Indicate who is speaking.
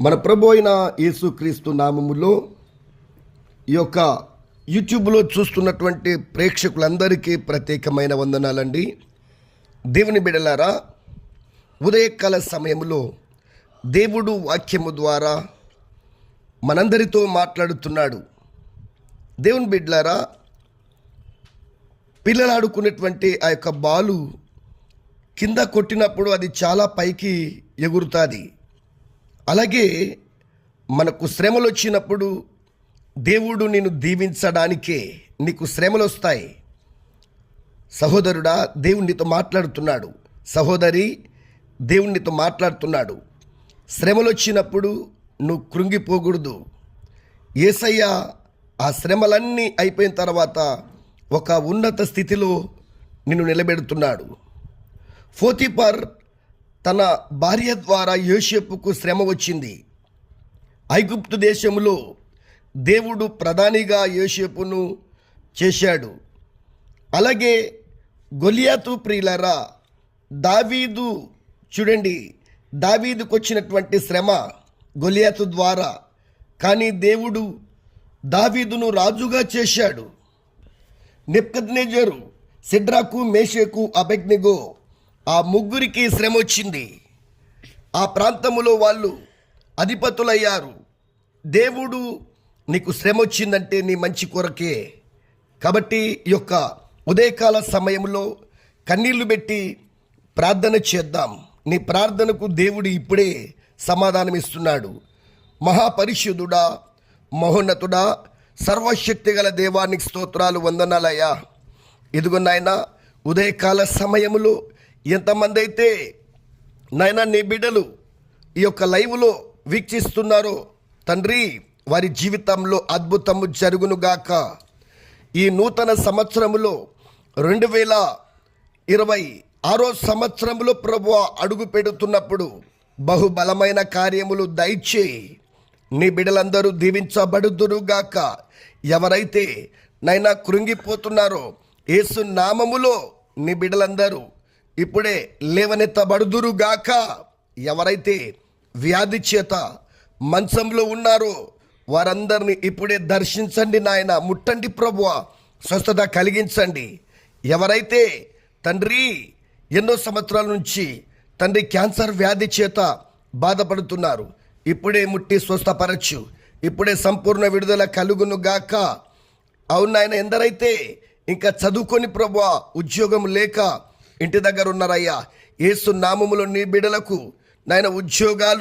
Speaker 1: మన ప్రభు అయిన యేసుక్రీస్తు నామములో ఈ యొక్క యూట్యూబ్లో చూస్తున్నటువంటి ప్రేక్షకులందరికీ ప్రత్యేకమైన వందనాలండి. దేవుని బిడ్డలారా, ఉదయకాల సమయంలో దేవుడు వాక్యము ద్వారా మనందరితో మాట్లాడుతున్నాడు. దేవుని బిడ్డలారా, పిల్లలు ఆడుకునేటువంటి ఆ యొక్క బాలు కింద కొట్టినప్పుడు అది చాలా పైకి ఎగురుతుంది. అలాగే మనకు శ్రమలు వచ్చినప్పుడు దేవుడు నిన్ను దీవించడానికే నీకు శ్రమలు వస్తాయి. సహోదరుడా, దేవునితో మాట్లాడుతున్నాడు. సహోదరి, దేవునితో మాట్లాడుతున్నాడు. శ్రమలు వచ్చినప్పుడు నువ్వు కృంగిపోకూడదు. యేసయ్య ఆ శ్రమలన్నీ అయిపోయిన తర్వాత ఒక ఉన్నత స్థితిలో నిన్ను నిలబెడుతున్నాడు. పోతీఫర్ తన భార్య ద్వారా యోసేపుకు శ్రమ వచ్చింది. ఐగుప్తు దేశంలో దేవుడు ప్రధానిగా యోసేపును చేశాడు. అలాగే గొలియాతు ప్రియులారా, దావీదు చూడండి, దావీదుకు వచ్చినటువంటి శ్రమ గొలియాతు ద్వారా, కానీ దేవుడు దావీదును రాజుగా చేశాడు. నెబుకద్నెజరు, సిద్రాకు, మేషకు, అబేద్నెగో ఆ ముగ్గురికి శ్రమ వచ్చింది. ఆ ప్రాంతములో వాళ్ళు అధిపతులయ్యారు. దేవుడు నీకు శ్రమ వచ్చిందంటే నీ మంచి కొరకే. కాబట్టి ఈ యొక్క ఉదయకాల సమయంలో కన్నీళ్లు పెట్టి ప్రార్థన చేద్దాం. నీ ప్రార్థనకు దేవుడు ఇప్పుడే సమాధానం ఇస్తున్నాడు. మహాపరిశుద్ధుడా, మహోన్నతుడా, సర్వశక్తి గల దేవానికి స్తోత్రాలు, వందనాలయ్యా. ఇదిగో నాయన, ఉదయకాల సమయంలో ఎంతమంది అయితే నాయన నీ బిడ్డలు ఈ యొక్క లైవ్లో వీక్షిస్తున్నారో తండ్రి, వారి జీవితంలో అద్భుతము జరుగునుగాక. ఈ నూతన సంవత్సరములో 2026 సంవత్సరంలో ప్రభువా అడుగు పెడుతున్నప్పుడు బహుబలమైన కార్యములు దయచేయి. నీ బిడ్డలందరూ దీవించబడుదురుగాక. ఎవరైతే నైనా కృంగిపోతున్నారో యేసు నామములో నీ బిడ్డలందరూ ఇప్పుడే లేవనెత్తబడుదురుగాక. ఎవరైతే వ్యాధి చేత మంచంలో ఉన్నారో వారందరినీ ఇప్పుడే దర్శించండి నాయన. ముట్టండి ప్రభువా, స్వస్థత కలిగించండి. ఎవరైతే తండ్రి ఎన్నో సంవత్సరాల నుంచి తండ్రి క్యాన్సర్ వ్యాధి చేత బాధపడుతున్నారు, ఇప్పుడే ముట్టి స్వస్థపరచు. ఇప్పుడే సంపూర్ణ విడుదల కలుగునుగాక. అవునాయన, ఎందరైతే ఇంకా చదువుకొని ప్రభువా ఉద్యోగం లేక ఇంటి దగ్గర ఉన్నారయ్యా, యేసు నామములో నీ బిడ్డలకు నాయన ఉద్యోగాలు